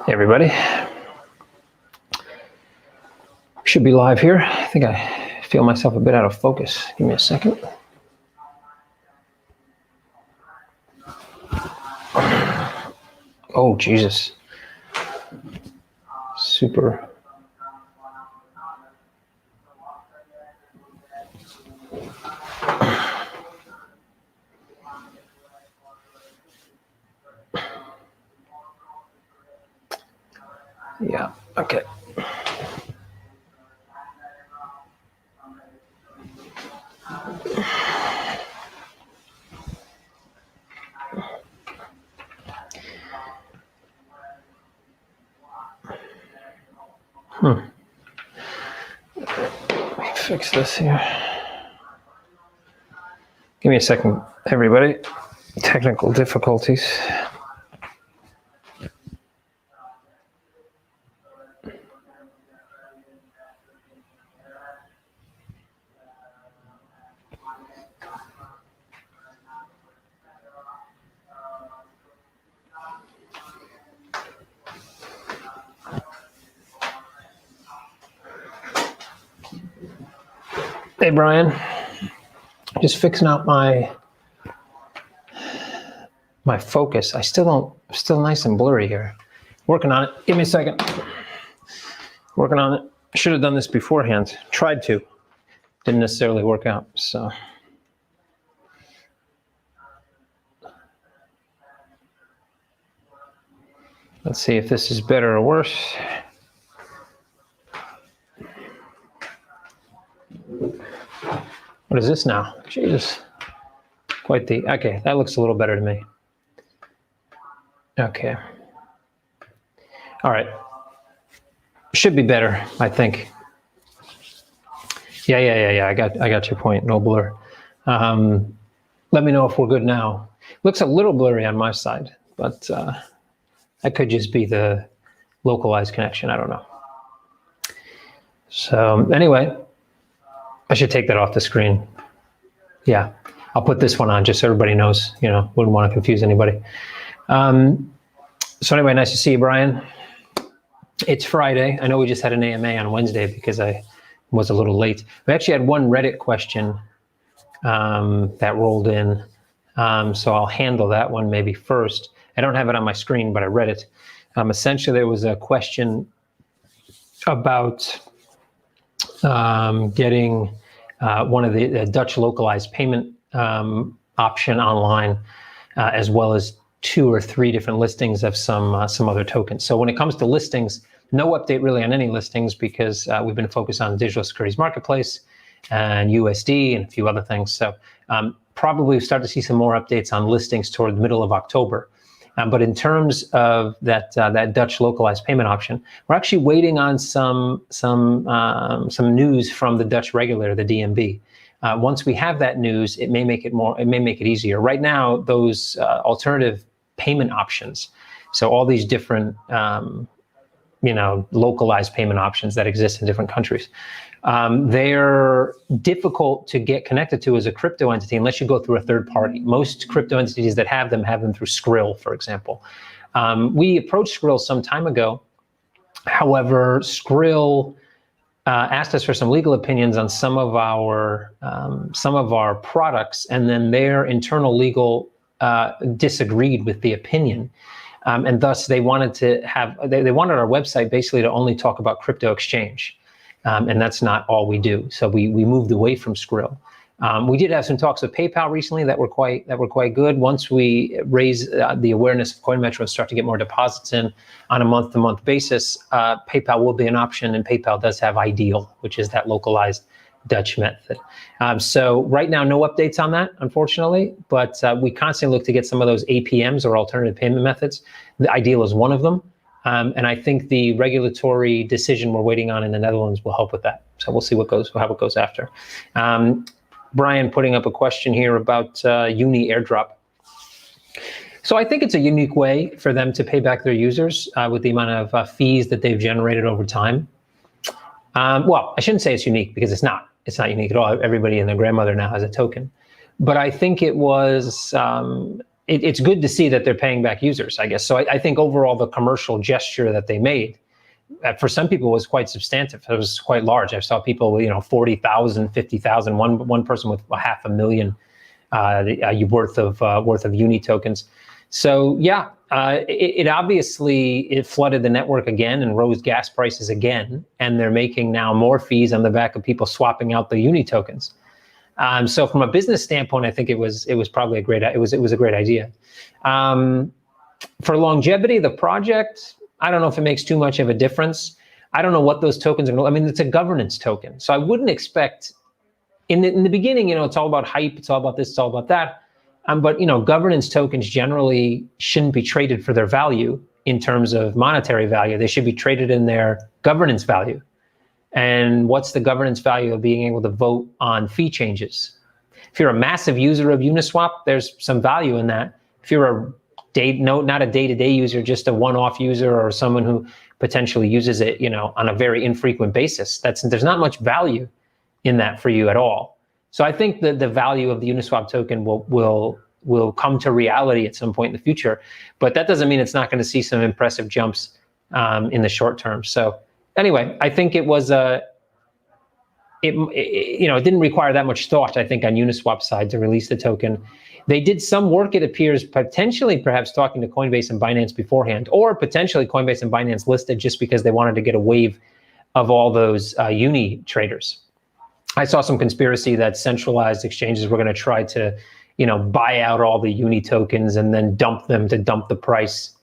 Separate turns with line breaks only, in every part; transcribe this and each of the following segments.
Hey everybody, should be live here. I think I feel myself a bit out of focus. Give me a second. Oh Jesus, super. Yeah, okay. Let me fix this here. Give me a second, everybody. Technical difficulties. Hey Brian, just fixing out my focus. Still nice and blurry here. Working on it. Give me a second. Working on it. Should have done this beforehand. Tried to. Didn't necessarily work out. So. Let's see if this is better or worse. What is this now? Jesus. Quite the, okay, that looks a little better to me. Okay. All right. Should be better, I think. Yeah. I got your point. No blur. Let me know if we're good now. Looks a little blurry on my side, but that could just be the localized connection. I don't know. So anyway, I should take that off the screen. Yeah, I'll put this one on just so everybody knows, wouldn't want to confuse anybody. So anyway, nice to see you, Brian. It's Friday. I know we just had an AMA on Wednesday because I was a little late. We actually had one Reddit question that rolled in. So I'll handle that one maybe first. I don't have it on my screen, but I read it. Essentially, there was a question about getting one of the Dutch localized payment option online, as well as 2 or 3 different listings of some other tokens. So when it comes to listings, no update really on any listings because we've been focused on digital securities marketplace and USD and a few other things. So probably start to see some more updates on listings toward the middle of October. But in terms of that Dutch localized payment option, we're actually waiting on some news from the Dutch regulator, the DNB. Once we have that news, it may make it easier. Right now, those alternative payment options, so all these different localized payment options that exist in different countries, they're difficult to get connected to as a crypto entity unless you go through a third party. Most crypto entities that have them through Skrill, for example. We approached Skrill some time ago. However, Skrill asked us for some legal opinions on some of our products, and then their internal legal disagreed with the opinion. And thus they wanted they wanted our website basically to only talk about crypto exchange. And that's not all we do. So we moved away from Skrill. We did have some talks with PayPal recently that were quite good. Once we raise the awareness of CoinMetro and start to get more deposits in on a month-to-month basis, PayPal will be an option, and PayPal does have Ideal, which is that localized Dutch method. So right now, no updates on that, unfortunately, but we constantly look to get some of those APMs or alternative payment methods. The Ideal is one of them. And I think the regulatory decision we're waiting on in the Netherlands will help with that. So we'll see how it goes after. Brian putting up a question here about Uni airdrop. So I think it's a unique way for them to pay back their users with the amount of fees that they've generated over time. Well, I shouldn't say it's unique because it's not. It's not unique at all. Everybody and their grandmother now has a token. But I think it was it's good to see that they're paying back users, I guess. So I think overall the commercial gesture that they made, for some people, was quite substantive. It was quite large. I saw people with 40,000, 50,000. One person with 500,000 worth of uni tokens. So yeah, it obviously flooded the network again and rose gas prices again, and they're making now more fees on the back of people swapping out the uni tokens. So from a business standpoint, I think it was probably a great idea. For longevity, the project, I don't know if it makes too much of a difference. I don't know what those tokens are. I mean, it's a governance token, so I wouldn't expect in the beginning. It's all about hype. It's all about this. It's all about that. But governance tokens generally shouldn't be traded for their value in terms of monetary value. They should be traded in their governance value. And what's the governance value of being able to vote on fee changes? If you're a massive user of Uniswap, there's some value in that. If you're not a day-to-day user, just a one-off user, or someone who potentially uses it, on a very infrequent basis, there's not much value in that for you at all. So I think that the value of the Uniswap token will come to reality at some point in the future, but that doesn't mean it's not going to see some impressive jumps in the short term. So anyway, I think it was it didn't require that much thought, I think, on Uniswap's side to release the token. They did some work, it appears, potentially perhaps talking to Coinbase and Binance beforehand, or potentially Coinbase and Binance listed just because they wanted to get a wave of all those uni traders. I saw some conspiracy that centralized exchanges were going to try to, buy out all the uni tokens and then dump them to dump the price.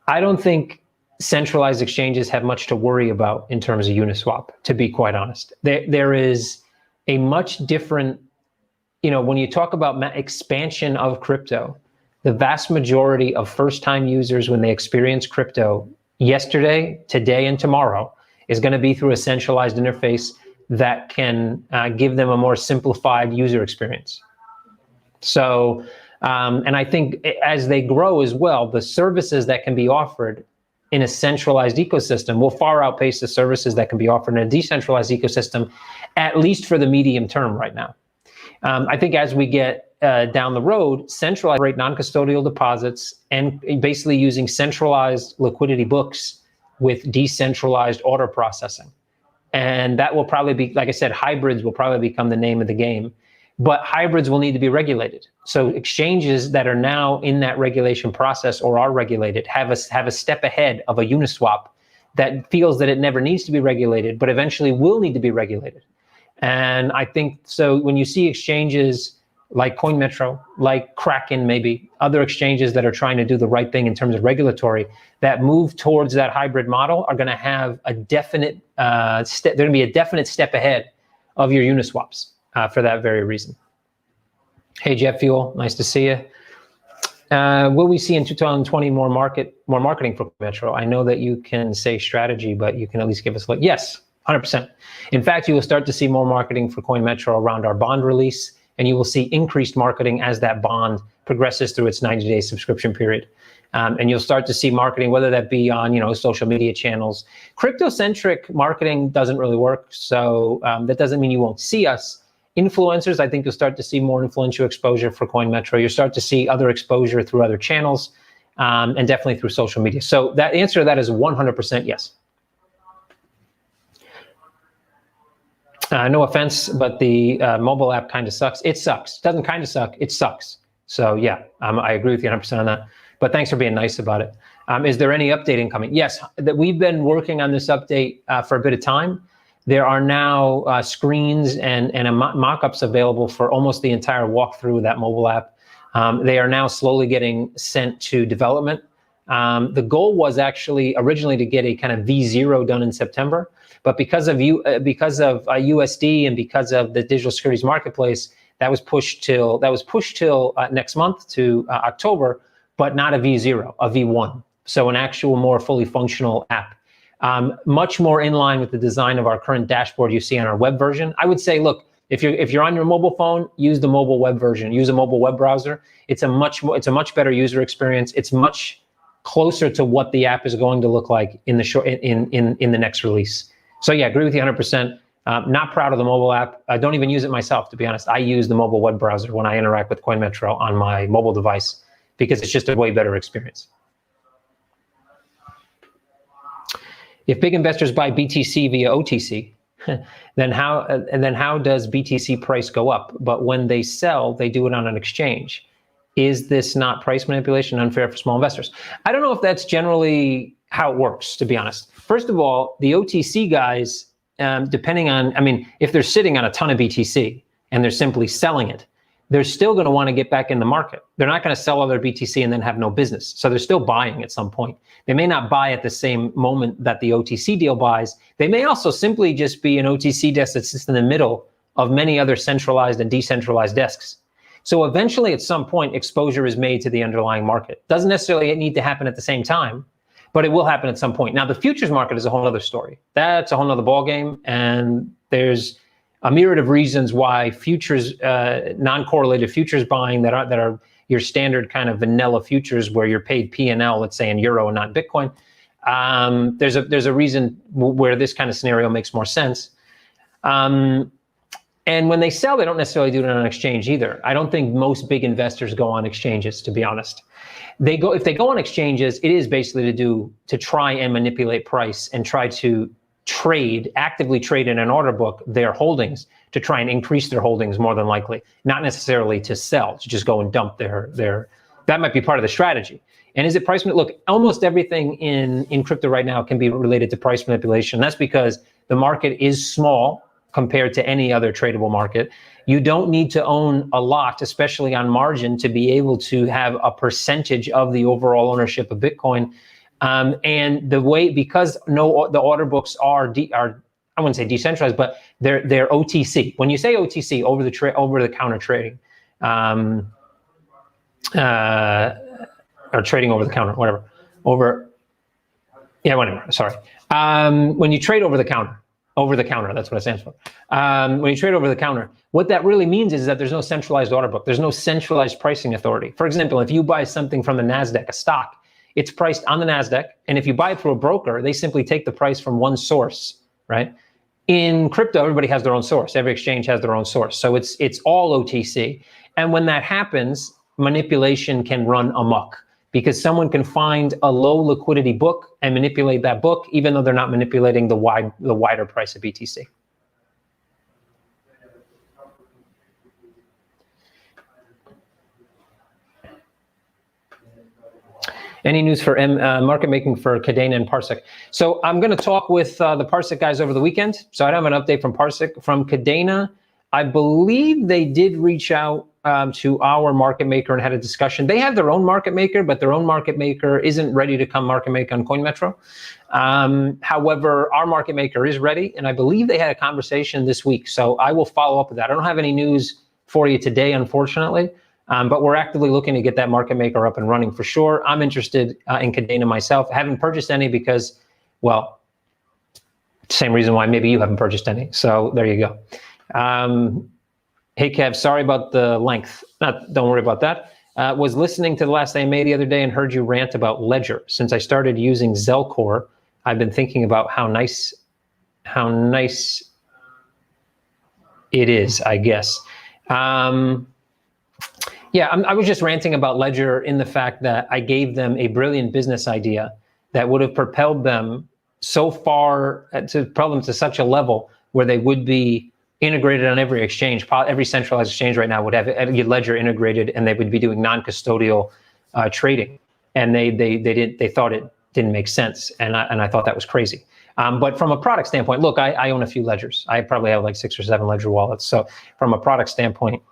I don't think centralized exchanges have much to worry about in terms of Uniswap, to be quite honest. There is a much different, when you talk about expansion of crypto, the vast majority of first-time users, when they experience crypto yesterday, today, and tomorrow, is going to be through a centralized interface that can give them a more simplified user experience. So, and I think as they grow as well, the services that can be offered in a centralized ecosystem will far outpace the services that can be offered in a decentralized ecosystem, at least for the medium term right now. I think as we get down the road, centralized rate non-custodial deposits and basically using centralized liquidity books with decentralized order processing. And that will probably be, like I said, hybrids will probably become the name of the game, but hybrids will need to be regulated. So exchanges that are now in that regulation process or are regulated have a step ahead of a Uniswap that feels that it never needs to be regulated, but eventually will need to be regulated. And I think, so when you see exchanges like CoinMetro, like Kraken, maybe other exchanges that are trying to do the right thing in terms of regulatory, that move towards that hybrid model are going to have a definite they're going to be a definite step ahead of your Uniswaps for that very reason. Hey, Jet Fuel, nice to see you. Will we see in 2020 more marketing for CoinMetro? I know that you can say strategy, but you can at least give us a look. Yes, 100%. In fact, you will start to see more marketing for CoinMetro around our bond release, and you will see increased marketing as that bond progresses through its 90-day subscription period. And you'll start to see marketing, whether that be on social media channels. Crypto-centric marketing doesn't really work, so that doesn't mean you won't see us. Influencers, I think you'll start to see more influential exposure for CoinMetro. You'll start to see other exposure through other channels, and definitely through social media. So that answer to that is 100% yes. No offense, but the mobile app kind of sucks. It sucks. It doesn't kind of suck. It sucks. So yeah, I agree with you 100% on that. But thanks for being nice about it. Is there any updating coming? Yes, that we've been working on this update for a bit of time. There are now screens and mock-ups available for almost the entire walkthrough of that mobile app. They are now slowly getting sent to development. The goal was actually originally to get a kind of V0 done in September. But because of USD and because of the digital securities marketplace, that was pushed till next month to October, but not a V0, a V1. So an actual more fully functional app, much more in line with the design of our current dashboard you see on our web version. I would say, look, if you're on your mobile phone, use the mobile web version. Use a mobile web browser. It's a much better user experience. It's much closer to what the app is going to look like in the next release. So yeah, agree with you 100%. Not proud of the mobile app. I don't even use it myself, to be honest. I use the mobile web browser when I interact with CoinMetro on my mobile device because it's just a way better experience. If big investors buy BTC via OTC, then how does BTC price go up? But when they sell, they do it on an exchange. Is this not price manipulation, unfair for small investors? I don't know if that's generally how it works, to be honest. First of all, the OTC guys, depending on, I mean, if they're sitting on a ton of BTC and they're simply selling it, they're still going to want to get back in the market. They're not going to sell all their BTC and then have no business. So they're still buying at some point. They may not buy at the same moment that the OTC deal buys. They may also simply just be an OTC desk that sits in the middle of many other centralized and decentralized desks. So eventually, at some point, exposure is made to the underlying market. Doesn't necessarily need to happen at the same time, but it will happen at some point. Now, the futures market is a whole other story. That's a whole other ballgame, and there's a myriad of reasons why futures, non-correlated futures buying that are your standard kind of vanilla futures where you're paid P&L, let's say in euro and not Bitcoin. There's a reason where this kind of scenario makes more sense. And when they sell, they don't necessarily do it on an exchange either. I don't think most big investors go on exchanges, to be honest. If they go on exchanges, it is basically to try and manipulate price and try to actively trade in an order book their holdings to try and increase their holdings more than likely, not necessarily to sell, to just go and dump their that might be part of the strategy. And is it price? Look, almost everything in crypto right now can be related to price manipulation. That's because the market is small compared to any other tradable market. You don't need to own a lot, especially on margin, to be able to have a percentage of the overall ownership of Bitcoin. And the way, because the order books are I wouldn't say decentralized, but they're OTC. When you say OTC, over the counter trading, or trading over the counter, whatever, Sorry. When you trade over the counter, that's what it stands for. When you trade over the counter, what that really means is that there's no centralized order book. There's no centralized pricing authority. For example, if you buy something from the NASDAQ, a stock, it's priced on the NASDAQ. And if you buy it through a broker, they simply take the price from one source, right? In crypto, everybody has their own source. Every exchange has their own source. So it's all OTC. And when that happens, manipulation can run amok, because someone can find a low liquidity book and manipulate that book, even though they're not manipulating the wider price of BTC. Any news for market making for Cadena and Parsec? So I'm going to talk with the Parsec guys over the weekend. So I don't have an update from Parsec. From Cadena, I believe they did reach out to our market maker and had a discussion. They have their own market maker, but their own market maker isn't ready to come market make on CoinMetro. However, our market maker is ready, and I believe they had a conversation this week. So I will follow up with that. I don't have any news for you today, unfortunately, but we're actively looking to get that market maker up and running for sure. I'm interested in Cadena myself. I haven't purchased any because, well, same reason why maybe you haven't purchased any. So there you go. Hey, Kev, sorry about the length. Don't worry about that. Was listening to the last AMA the other day and heard you rant about Ledger. Since I started using Zelcore, I've been thinking about how nice it is, I guess. Yeah, I was just ranting about Ledger in the fact that I gave them a brilliant business idea that would have propelled them so far, to propel them to such a level where they would be integrated on every exchange. Every centralized exchange right now would have Ledger integrated, and they would be doing non-custodial trading. And they thought it didn't make sense, and I thought that was crazy. But from a product standpoint, look, I own a few Ledgers. I probably have like 6 or 7 Ledger wallets. So from a product standpoint,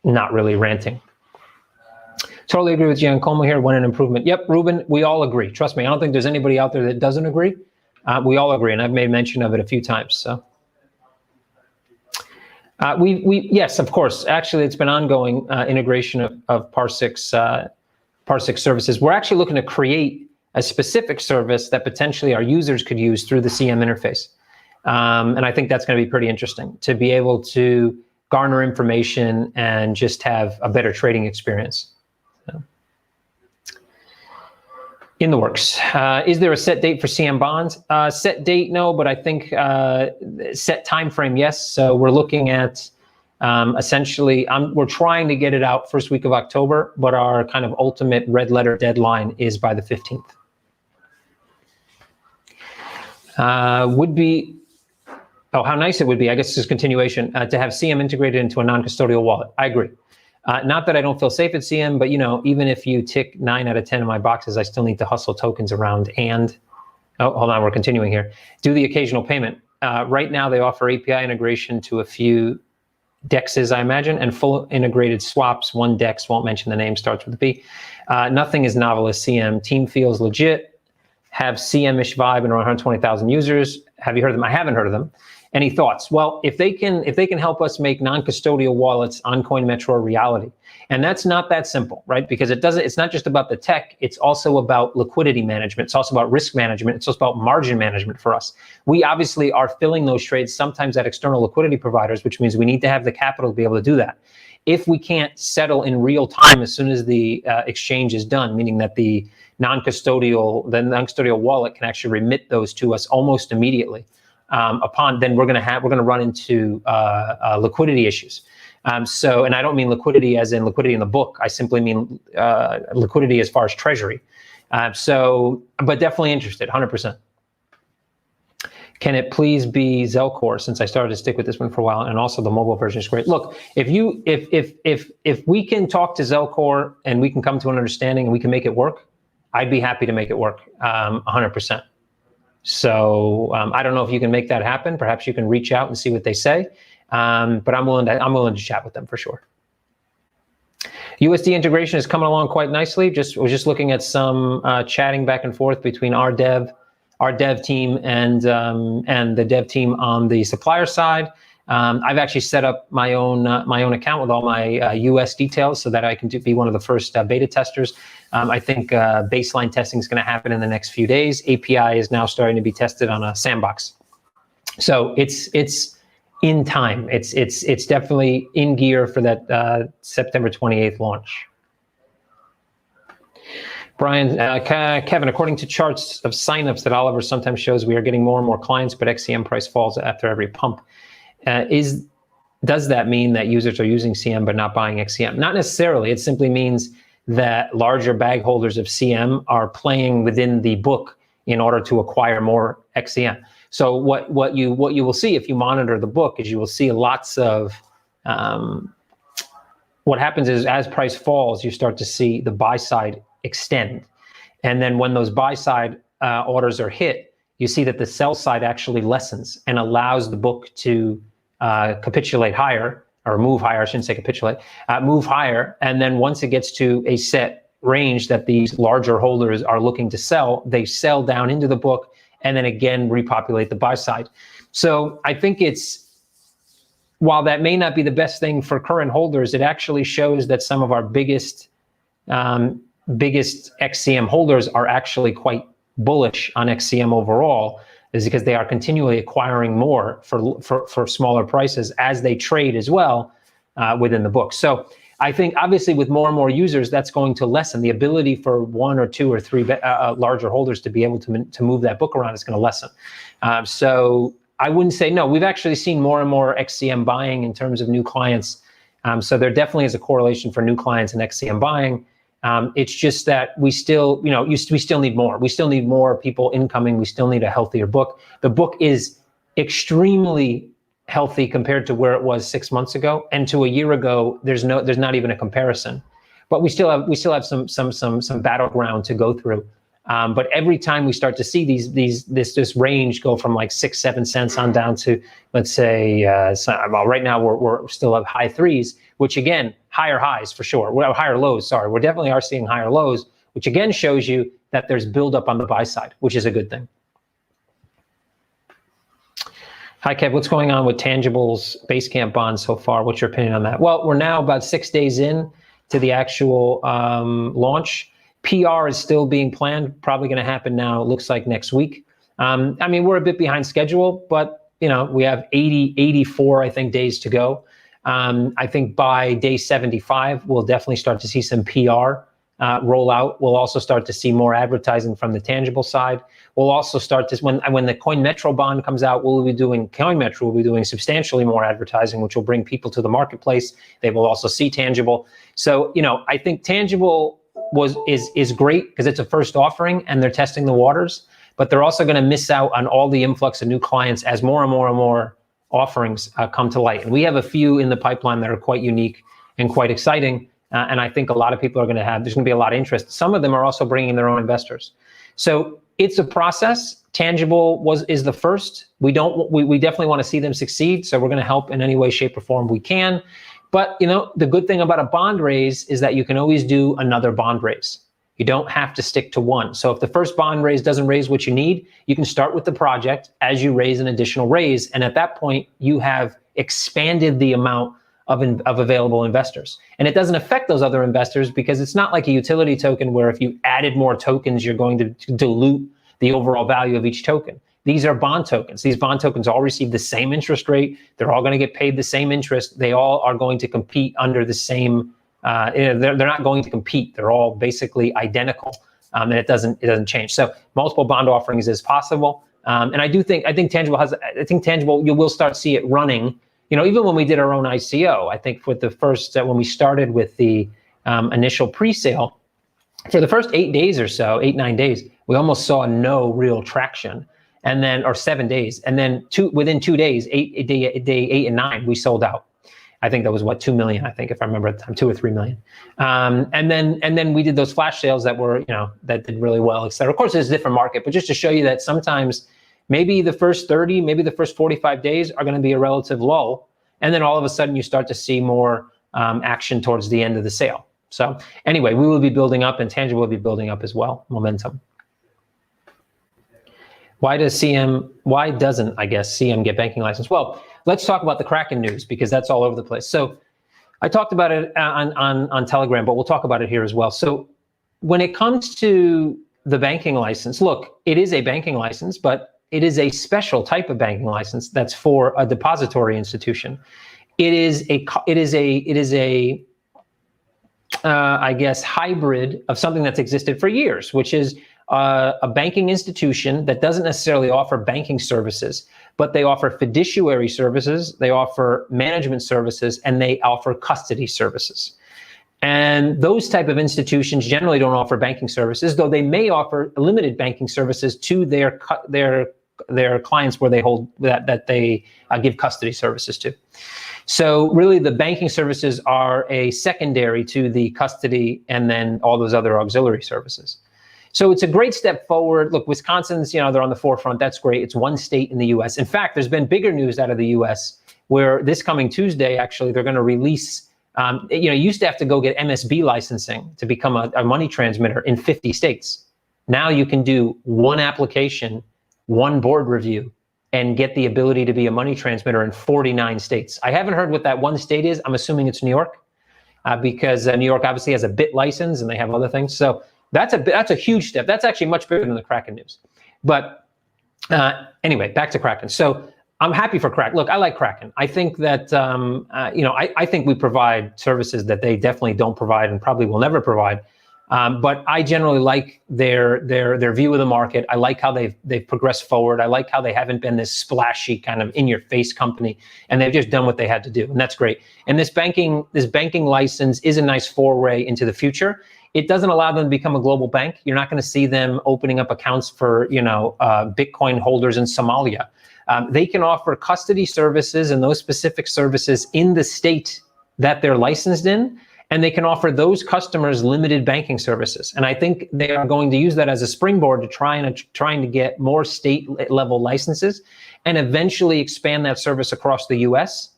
not really ranting. Totally agree with Giancomo here. When an improvement. Yep, Ruben, we all agree. Trust me, I don't think there's anybody out there that doesn't agree. We all agree, and I've made mention of it a few times. So. Yes, of course. Actually, it's been ongoing integration of Parsec services. We're actually looking to create a specific service that potentially our users could use through the CM interface. And I think that's going to be pretty interesting, to be able to garner information and just have a better trading experience. So. In the works. Is there a set date for CM bonds? Set date, no, but I think set time frame, yes. So we're looking at Essentially, we're trying to get it out first week of October, but our kind of ultimate red letter deadline is by the 15th. How nice it would be, I guess this is continuation, to have CM integrated into a non-custodial wallet. I agree. Not that I don't feel safe at CM, but even if you tick 9 out of 10 of my boxes, I still need to hustle tokens around and, hold on, we're continuing here. Do the occasional payment. Right now they offer API integration to a few DEXs, I imagine, and full integrated swaps. One DEX, won't mention the name, starts with a B. Nothing is novel as CM. Team feels legit. Have CM-ish vibe and around 120,000 users. Have you heard of them? I haven't heard of them. Any thoughts? Well, if they can help us make non-custodial wallets on CoinMetro a reality, and that's not that simple, right? Because it's not just about the tech, it's also about liquidity management. It's also about risk management. It's also about margin management for us. We obviously are filling those trades sometimes at external liquidity providers, which means we need to have the capital to be able to do that. If we can't settle in real time as soon as the exchange is done, meaning that the non-custodial wallet can actually remit those to us almost immediately, then we're going to run into liquidity issues. And I don't mean liquidity as in liquidity in the book. I simply mean liquidity as far as treasury. But definitely interested, 100%. Can it please be Zelcore, since I started to stick with this one for a while, and also the mobile version is great. Look, if we can talk to Zelcore and we can come to an understanding and we can make it work, I'd be happy to make it work, 100%. So I don't know if you can make that happen. Perhaps you can reach out and see what they say. But I'm willing to chat with them for sure. USD integration is coming along quite nicely. We're just looking at some chatting back and forth between our dev team and the dev team on the supplier side. I've actually set up my own account with all my US details so that I can be one of the first beta testers. I think baseline testing is going to happen in the next few days. API is now starting to be tested on a sandbox, so it's in time. It's definitely in gear for that September 28th launch. Brian, Kevin, according to charts of signups that Oliver sometimes shows, we are getting more and more clients, but XCM price falls after every pump. Does that mean that users are using CM but not buying XCM? Not necessarily. It simply means that larger bag holders of CM are playing within the book in order to acquire more XCM. So what you will see if you monitor the book is you will see lots of what happens is as price falls, you start to see the buy side extend, and then when those buy side orders are hit, you see that the sell side actually lessens and allows the book to capitulate higher, or move higher. I shouldn't say capitulate, move higher. And then once it gets to a set range that these larger holders are looking to sell, they sell down into the book and then again repopulate the buy side. So I think while that may not be the best thing for current holders, it actually shows that some of our biggest XCM holders are actually quite bullish on XCM overall, is because they are continually acquiring more for smaller prices as they trade as well within the book. So I think obviously with more and more users, that's going to lessen the ability for 1 or 2 or 3 larger holders to be able to move that book around. Is going to lessen. So I wouldn't say no. We've actually seen more and more XCM buying in terms of new clients. So there definitely is a correlation for new clients and XCM buying. It's just that we still need more. We still need more people incoming. We still need a healthier book. The book is extremely healthy compared to where it was 6 months ago, and to a year ago. There's not even a comparison. But we still have some battleground to go through. But every time we start to see this range go from like 6-7 cents on down to, let's say, right now we're still at high threes, which again, higher highs for sure. Well, higher lows, sorry. We definitely are seeing higher lows, which again shows you that there's buildup on the buy side, which is a good thing. Hi, Kev. What's going on with Tangible's Basecamp bonds so far? What's your opinion on that? Well, we're now about 6 days in to the actual launch. PR is still being planned, probably going to happen now, it looks like next week. I mean, we're a bit behind schedule, but we have 84, I think, days to go. I think by day 75, we'll definitely start to see some PR roll out, we'll also start to see more advertising from the tangible side. We'll also start to, when the CoinMetro bond comes out, CoinMetro will be doing substantially more advertising, which will bring people to the marketplace. They will also see tangible. So, I think tangible is great because it's a first offering and they're testing the waters, but they're also going to miss out on all the influx of new clients as more and more and more offerings come to light. And we have a few in the pipeline that are quite unique and quite exciting. And I think a lot of people there's going to be a lot of interest. Some of them are also bringing their own investors. So it's a process. Tangible is the first. We definitely want to see them succeed. So we're going to help in any way, shape, or form we can. But the good thing about a bond raise is that you can always do another bond raise. You don't have to stick to one. So if the first bond raise doesn't raise what you need, you can start with the project as you raise an additional raise. And at that point, you have expanded the amount of available investors. And it doesn't affect those other investors because it's not like a utility token where if you added more tokens, you're going to dilute the overall value of each token. These are bond tokens. These bond tokens all receive the same interest rate. They're all going to get paid the same interest. They all are going to compete under the same, they're not going to compete. They're all basically identical, and it doesn't change. So multiple bond offerings is possible. And I think tangible, you will start to see it running. Even when we did our own ICO, I think with the first, when we started with the initial pre-sale, for the first 8 days or so, 9 days, we almost saw no real traction. And then, or 7 days, and then within 2 days, day 8 and 9, we sold out. I think that was 2 million, I think, if I remember at the time, 2 or 3 million. And then we did those flash sales that were, that did really well, et cetera. Of course, it's a different market, but just to show you that sometimes maybe the first 30, maybe the first 45 days are going to be a relative lull. And then all of a sudden you start to see more action towards the end of the sale. So anyway, we will be building up, and tangible will be building up as well, momentum. Why doesn't, I guess, CM get banking license? Well, let's talk about the Kraken news because that's all over the place. So I talked about it on Telegram, but we'll talk about it here as well. So when it comes to the banking license, look, it is a banking license, but it is a special type of banking license that's for a depository institution. It is a I guess, hybrid of something that's existed for years, which is a banking institution that doesn't necessarily offer banking services, but they offer fiduciary services, they offer management services, and they offer custody services. And those type of institutions generally don't offer banking services, though they may offer limited banking services to their clients where they hold that they give custody services to. So really the banking services are a secondary to the custody and then all those other auxiliary services. So it's a great step forward. Look, Wisconsin's, they're on the forefront. That's great. It's one state in the US. In fact, there's been bigger news out of the US where this coming Tuesday, actually, they're going to release, you used to have to go get MSB licensing to become a money transmitter in 50 states. Now you can do one application, one board review, and get the ability to be a money transmitter in 49 states. I haven't heard what that one state is. I'm assuming it's New York, because New York obviously has a BIT license and they have other things. So that's a huge step. That's actually much bigger than the Kraken news. But anyway, back to Kraken. So I'm happy for Kraken. Look, I like Kraken. I think that I think we provide services that they definitely don't provide and probably will never provide. But I generally like their view of the market. I like how they've progressed forward. I like how they haven't been this splashy kind of in-your-face company, and they've just done what they had to do, and that's great. And this banking license is a nice foray into the future. It doesn't allow them to become a global bank. You're not going to see them opening up accounts for Bitcoin holders in Somalia. They can offer custody services and those specific services in the state that they're licensed in. And they can offer those customers limited banking services. And I think they are going to use that as a springboard to trying to get more state level licenses and eventually expand that service across the US.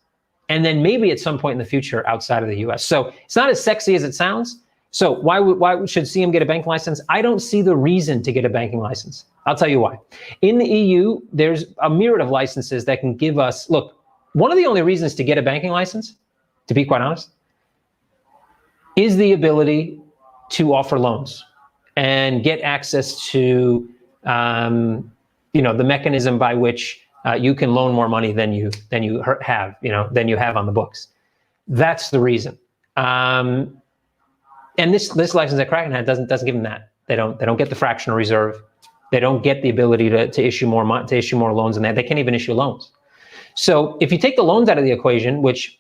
And then maybe at some point in the future outside of the US. So it's not as sexy as it sounds. So why should CM get a banking license? I don't see the reason to get a banking license. I'll tell you why. In the EU, there's a myriad of licenses that can give us, look, one of the only reasons to get a banking license, to be quite honest, is the ability to offer loans and get access to, the mechanism by which you can loan more money than you have on the books. That's the reason. And this license that Kraken had doesn't give them that. They don't get the fractional reserve. They don't get the ability to issue more loans than that. They can't even issue loans. So if you take the loans out of the equation, which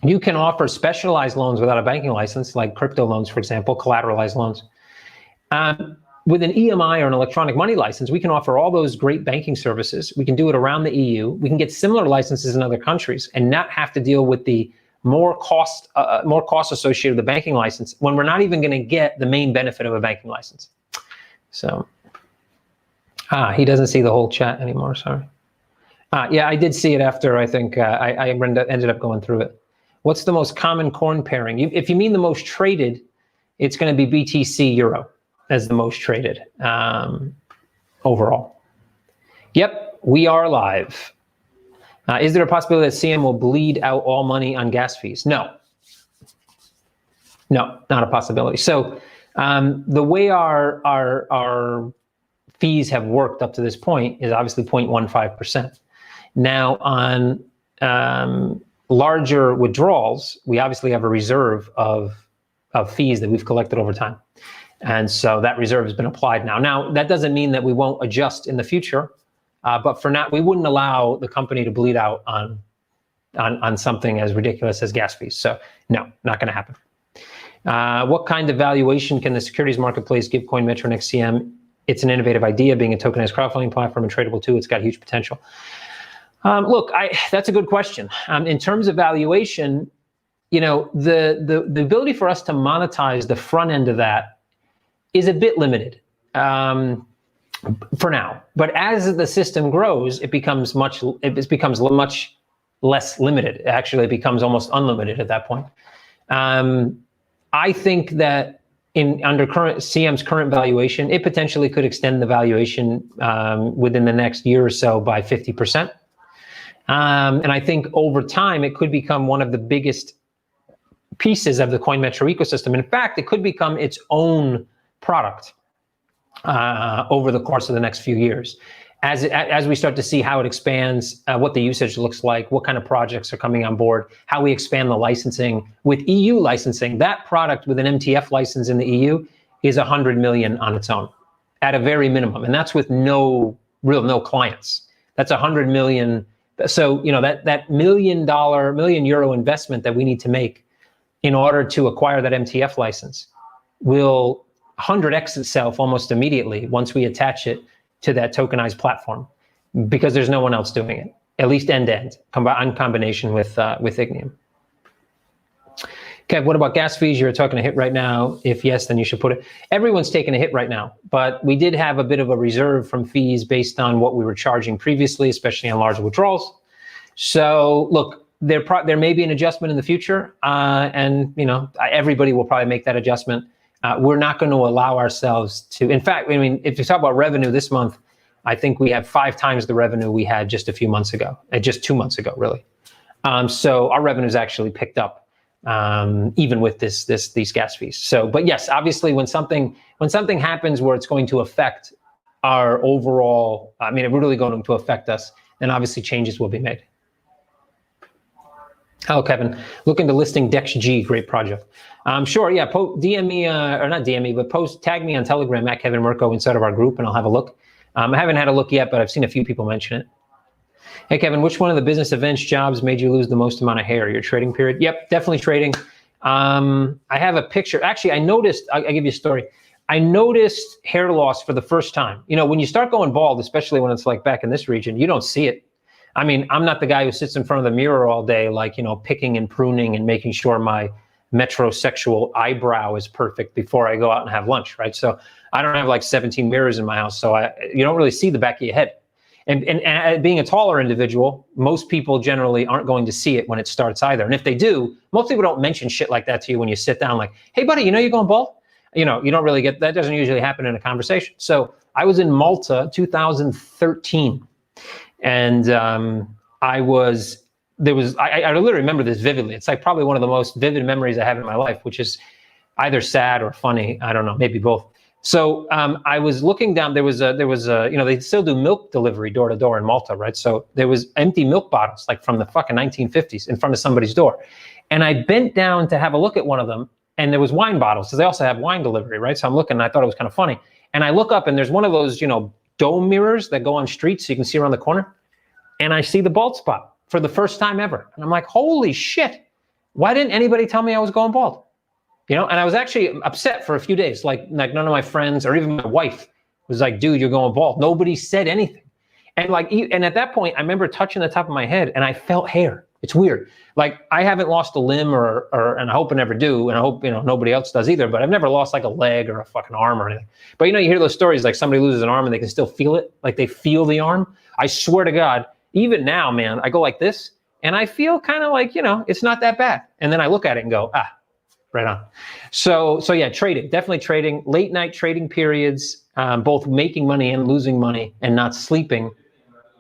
you can offer specialized loans without a banking license, like crypto loans, for example, collateralized loans. With an EMI or an electronic money license, we can offer all those great banking services. We can do it around the EU. We can get similar licenses in other countries and not have to deal with the more cost associated with the banking license when we're not even going to get the main benefit of a banking license. So, he doesn't see the whole chat anymore. Sorry. Yeah, I did see it after. I think I ended up going through it. What's the most common coin pairing? If you mean the most traded, it's going to be BTC Euro as the most traded overall. Yep, we are live. Is there a possibility that CM will bleed out all money on gas fees? No, not a possibility. So the way our fees have worked up to this point is obviously 0.15%. Now on larger withdrawals, we obviously have a reserve of fees that we've collected over time. And so that reserve has been applied now. Now, that doesn't mean that we won't adjust in the future, but for now, we wouldn't allow the company to bleed out on something as ridiculous as gas fees. So no, not gonna happen. What kind of valuation can the securities marketplace give CoinMetro and XCM? It's an innovative idea, being a tokenized crowdfunding platform and tradable too. It's got huge potential. Look, that's a good question. In terms of valuation, the ability for us to monetize the front end of that is a bit limited for now. But as the system grows, it becomes much less limited. Actually, it becomes almost unlimited at that point. I think that under CM's current valuation, it potentially could extend the valuation within the next year or so by 50%. And I think over time, it could become one of the biggest pieces of the CoinMetro ecosystem. In fact, it could become its own product over the course of the next few years. As we start to see how it expands, what the usage looks like, what kind of projects are coming on board, how we expand the licensing. With EU licensing, that product with an MTF license in the EU is 100 million on its own at a very minimum. And that's with no clients. That's 100 million. So, that million euro investment that we need to make in order to acquire that MTF license will 100x itself almost immediately once we attach it to that tokenized platform, because there's no one else doing it, at least end-to-end, in combination with Ignium. Okay, what about gas fees? You're taking a hit right now. If yes, then you should put it. Everyone's taking a hit right now, but we did have a bit of a reserve from fees based on what we were charging previously, especially on large withdrawals. So look, there may be an adjustment in the future, and everybody will probably make that adjustment. We're not going to allow ourselves to. In fact, if you talk about revenue this month, I think we have 5 times the revenue we had just a few months ago, just 2 months ago, really. So our revenue's actually picked up, even with these gas fees. So, but yes, obviously, when something happens where it's going to affect our overall, it's really going to affect us, then obviously changes will be made. Hello, Kevin. Looking to listing DexG, great project. Sure, yeah, DM me, or not DM me, but tag me on Telegram at Kevin MURCKO inside of our group, and I'll have a look. I haven't had a look yet, but I've seen a few people mention it. Hey, Kevin, which one of the business events jobs made you lose the most amount of hair? Your trading period? Yep, definitely trading. I have a picture. Actually, I noticed, I'll give you a story. I noticed hair loss for the first time. When you start going bald, especially when it's like back in this region, you don't see it. I'm not the guy who sits in front of the mirror all day, picking and pruning and making sure my metrosexual eyebrow is perfect before I go out and have lunch, right? So I don't have 17 mirrors in my house, so you don't really see the back of your head. And being a taller individual, most people generally aren't going to see it when it starts either. And if they do, most people don't mention shit like that to you when you sit down, like, hey buddy, you're going bald? You don't really get, that doesn't usually happen in a conversation. So I was in Malta, 2013. And I literally remember this vividly. It's probably one of the most vivid memories I have in my life, which is either sad or funny. I don't know, maybe both. So I was looking down. There was they still do milk delivery door to door in Malta, right? So there was empty milk bottles from the fucking 1950s in front of somebody's door, and I bent down to have a look at one of them, and there was wine bottles, because they also have wine delivery, right? So I'm looking, and I thought it was kind of funny. And I look up, and there's one of those, dome mirrors that go on streets so you can see around the corner. And I see the bald spot for the first time ever. And I'm like, holy shit, why didn't anybody tell me I was going bald? And I was actually upset for a few days. Like none of my friends or even my wife was like, dude, you're going bald. Nobody said anything. And at that point, I remember touching the top of my head and I felt hair. It's weird. Like I haven't lost a limb and I hope I never do. And I hope, nobody else does either, but I've never lost like a leg or a fucking arm or anything. But you hear those stories, like somebody loses an arm and they can still feel it. Like they feel the arm. I swear to God, even now, man, I go like this and I feel kind of like, it's not that bad. And then I look at it and go, right on. So yeah, trading, definitely trading, late night trading periods, both making money and losing money and not sleeping,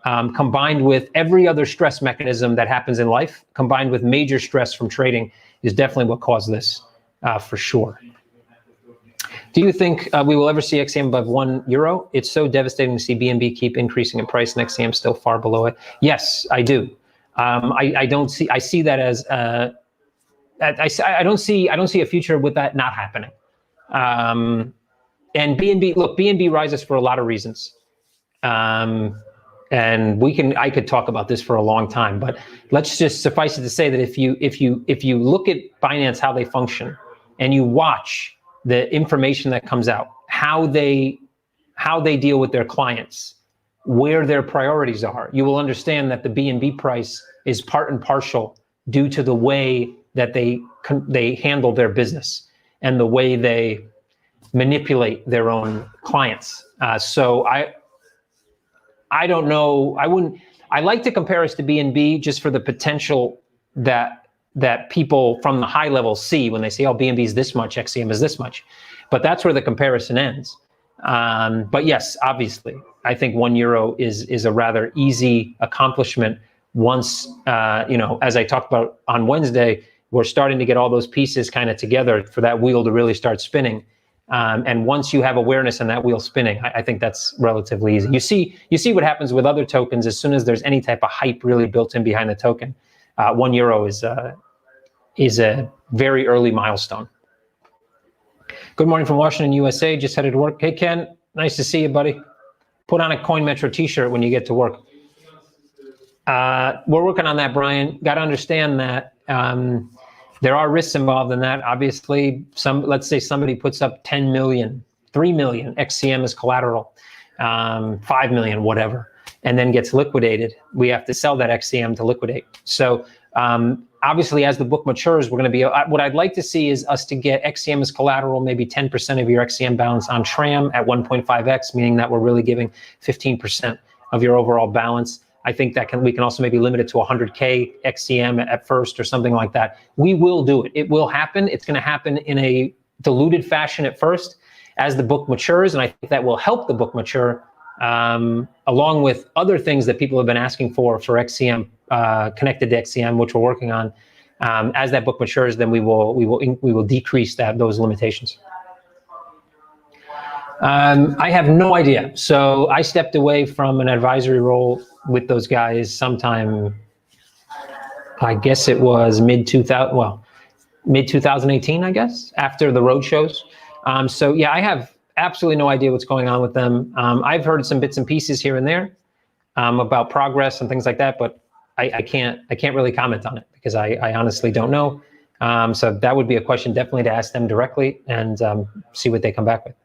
combined with every other stress mechanism that happens in life, combined with major stress from trading is definitely what caused this for sure. Do you think we will ever see XCM above €1? It's so devastating to see BNB keep increasing in price and XCM still far below it. Yes, I do. I see that as, I don't see a future with that not happening. And BNB rises for a lot of reasons. And I could talk about this for a long time, but let's just suffice it to say that if you look at Binance, how they function, and you watch the information that comes out, how they deal with their clients, where their priorities are, you will understand that the BNB price is part and parcel due to the way that they handle their business and the way they manipulate their own clients. So I don't know. I like to compare us to BNB just for the potential that people from the high level see when they say, oh, BNB is this much, XCM is this much. But that's where the comparison ends. But yes, obviously, I think €1 is a rather easy accomplishment once, as I talked about on Wednesday, we're starting to get all those pieces kind of together for that wheel to really start spinning. And once you have awareness and that wheel spinning, I think that's relatively easy. You see what happens with other tokens as soon as there's any type of hype really built in behind the token. €1 is a very early milestone. Good morning from Washington, USA. Just headed to work. Hey, Ken, nice to see you, buddy. Put on a CoinMetro t-shirt when you get to work. We're working on that, Brian. Got to understand that there are risks involved in that. Obviously, let's say somebody puts up 10 million, 3 million XCM as collateral, 5 million, whatever, and then gets liquidated. We have to sell that XCM to liquidate. So obviously, as the book matures, we're going to be, what I'd like to see is us to get XCM as collateral, maybe 10% of your XCM balance on TRAM at 1.5x, meaning that we're really giving 15% of your overall balance. I think that we can also maybe limit it to 100K XCM at first or something like that. We will do it. It will happen. It's going to happen in a diluted fashion at first as the book matures, and I think that will help the book mature, along with other things that people have been asking for XCM, connected to XCM, which we're working on. As that book matures, then we will decrease those limitations. I have no idea. So I stepped away from an advisory role with those guys sometime, I guess it was mid-2018, I guess, after the road shows. So yeah, I have absolutely no idea what's going on with them. I've heard some bits and pieces here and there about progress and things like that, but I can't really comment on it because I honestly don't know. So that would be a question definitely to ask them directly and see what they come back with.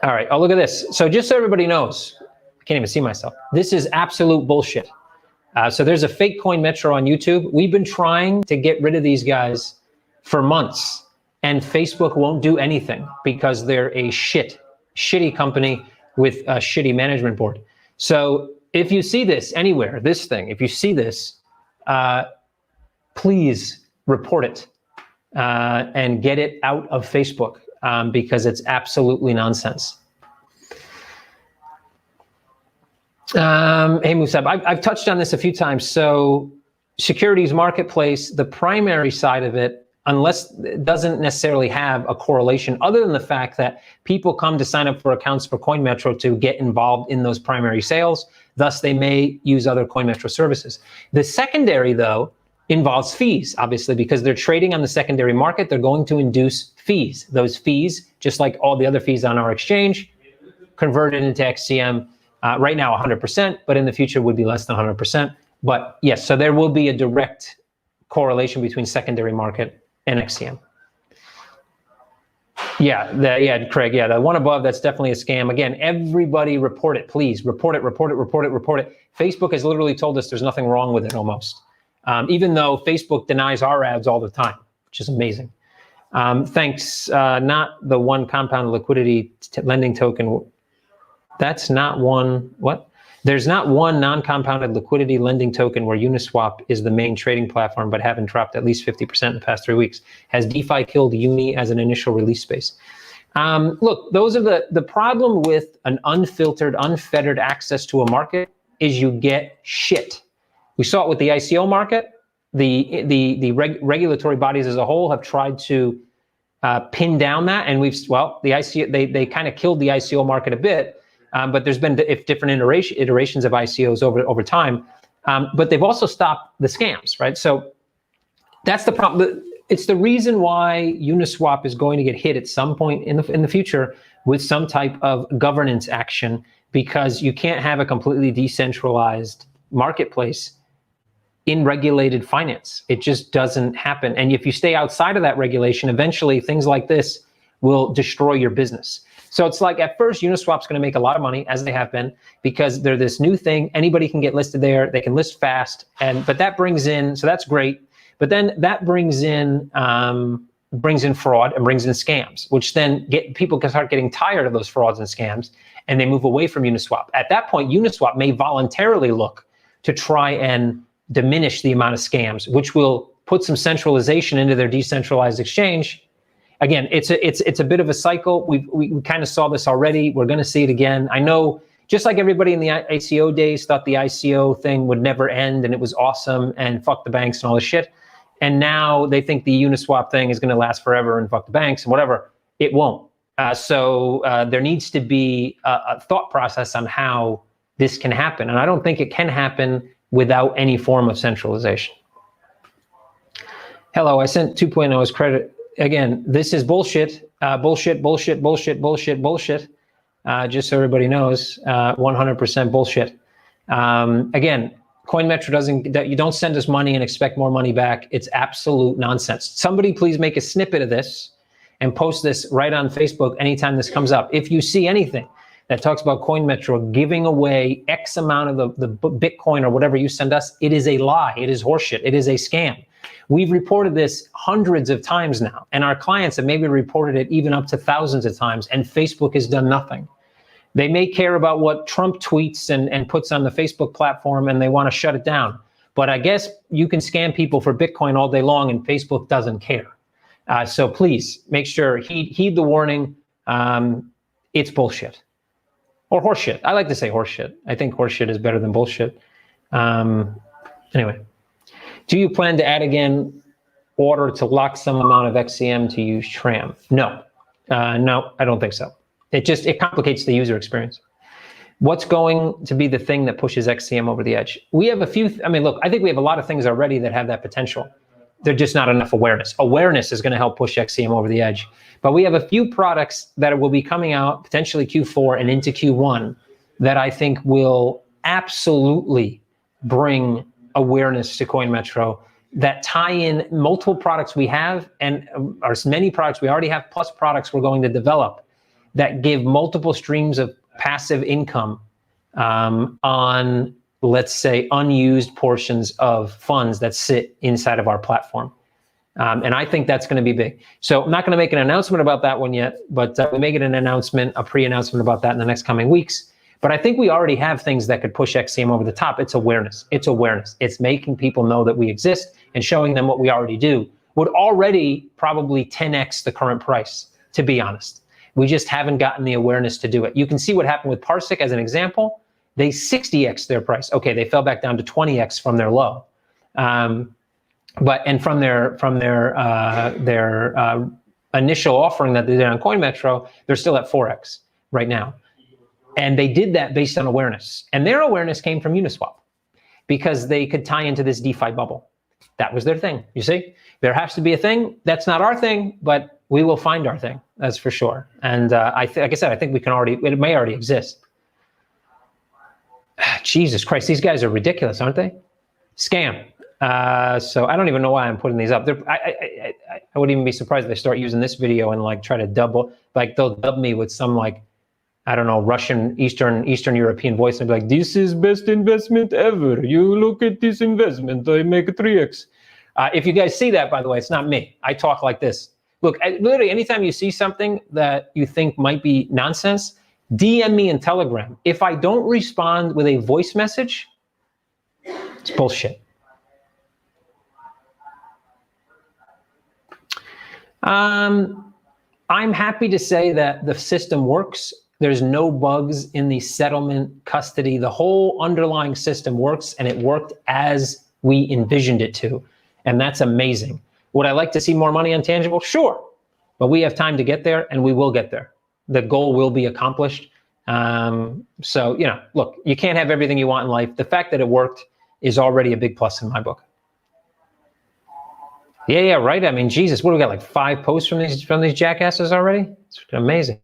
All right, oh, look at this. So just so everybody knows, I can't even see myself. This is absolute bullshit. So there's a fake CoinMetro on YouTube. We've been trying to get rid of these guys for months, and Facebook won't do anything because they're a shitty company with a shitty management board. So if you see this anywhere, if you see this, please report it and get it out of Facebook. Because it's absolutely nonsense. Hey, Musab, I've touched on this a few times. So securities marketplace, the primary side of it, unless it doesn't necessarily have a correlation, other than the fact that people come to sign up for accounts for CoinMetro to get involved in those primary sales. Thus, they may use other CoinMetro services. The secondary, though, involves fees, obviously, because they're trading on the secondary market. They're going to induce fees. Those fees, just like all the other fees on our exchange, converted into XCM. Right now 100%, but in the future would be less than 100%. But yes, so there will be a direct correlation between secondary market and XCM. Yeah, Craig, yeah, the one above, that's definitely a scam. Again, everybody report it, please. Report it. Facebook has literally told us there's nothing wrong with it almost. Even though Facebook denies our ads all the time, which is amazing. Thanks, not the one compound liquidity lending token. That's not one, what? There's not one non-compounded liquidity lending token where Uniswap is the main trading platform, but haven't dropped at least 50% in the past 3 weeks. Has DeFi killed Uni as an initial release space? Look, those are the problem with an unfiltered, unfettered access to a market is you get shit. We saw it with the ICO market. The regulatory bodies as a whole have tried to pin down that, and the ICO, they kind of killed the ICO market a bit. But there's been different iterations of ICOs over time, but they've also stopped the scams, right? So that's the problem. It's the reason why Uniswap is going to get hit at some point in the future with some type of governance action, because you can't have a completely decentralized marketplace in regulated finance. It just doesn't happen. And if you stay outside of that regulation, eventually things like this will destroy your business. So it's like, at first, Uniswap's going to make a lot of money, as they have been, because they're this new thing. Anybody can get listed there. They can list fast, but that brings in, so that's great. But then that brings in fraud and brings in scams, which then people can start getting tired of those frauds and scams, and they move away from Uniswap. At that point, Uniswap may voluntarily look to try and diminish the amount of scams, which will put some centralization into their decentralized exchange. Again, it's a bit of a cycle. We kind of saw this already. We're going to see it again. I know, just like everybody in the ICO days thought the ICO thing would never end and it was awesome and fuck the banks and all this shit. And now they think the Uniswap thing is going to last forever and fuck the banks and whatever. It won't. So there needs to be a thought process on how this can happen. And I don't think it can happen without any form of centralization. Hello, I sent 2.0 as credit. Again, this is bullshit, bullshit. Just so everybody knows, 100% bullshit. Again, CoinMetro you don't send us money and expect more money back. It's absolute nonsense. Somebody please make a snippet of this and post this right on Facebook anytime this comes up. If you see anything that talks about CoinMetro giving away X amount of the Bitcoin or whatever you send us, it is a lie. It is horseshit. It is a scam. We've reported this hundreds of times now, and our clients have maybe reported it even up to thousands of times, and Facebook has done nothing. They may care about what Trump tweets and puts on the Facebook platform, and they want to shut it down. But I guess you can scam people for Bitcoin all day long, and Facebook doesn't care. So please make sure, heed the warning. It's bullshit. Or horseshit. I like to say horseshit. I think horseshit is better than bullshit. Anyway. Do you plan to add again order to lock some amount of XCM to use Tram? No, no, I don't think so. It complicates the user experience. What's going to be the thing that pushes XCM over the edge? We have a few, look, I think we have a lot of things already that have that potential. They're just not enough awareness. Awareness is going to help push XCM over the edge. But we have a few products that will be coming out potentially Q4 and into Q1 that I think will absolutely bring awareness to CoinMetro, that tie in multiple products we have and or as many products we already have, plus products we're going to develop that give multiple streams of passive income on, let's say, unused portions of funds that sit inside of our platform. And I think that's going to be big. So I'm not going to make an announcement about that one yet, but we'll make it an announcement, a pre-announcement about that in the next coming weeks. But I think we already have things that could push XCM over the top. It's awareness. It's awareness. It's making people know that we exist and showing them what we already do would already probably 10x the current price, to be honest. We just haven't gotten the awareness to do it. You can see what happened with Parsec as an example. They 60x their price. Okay, they fell back down to 20x from their low. But from their initial offering that they did on CoinMetro, they're still at 4x right now. And they did that based on awareness. And their awareness came from Uniswap because they could tie into this DeFi bubble. That was their thing. You see, there has to be a thing. That's not our thing, but we will find our thing. That's for sure. And like I said, I think we can already, it may already exist. Jesus Christ, these guys are ridiculous, aren't they? Scam. So I don't even know why I'm putting these up. I wouldn't even be surprised if they start using this video and like try to double, like they'll dub me with some like, I don't know, Russian, Eastern European voice and be like, this is best investment ever. You look at this investment, I make a 3x. If you guys see that, by the way, it's not me. I talk like this. Look, literally anytime you see something that you think might be nonsense, DM me in Telegram. If I don't respond with a voice message, it's bullshit. I'm happy to say that the system works. There's no bugs in the settlement custody. The whole underlying system works, and it worked as we envisioned it to. And that's amazing. Would I like to see more money on tangible? Sure. But we have time to get there, and we will get there. The goal will be accomplished. So, you know, look, you can't have everything you want in life. The fact that it worked is already a big plus in my book. Yeah, right. I mean, Jesus, what do we got? Like 5 posts from these jackasses already? It's amazing.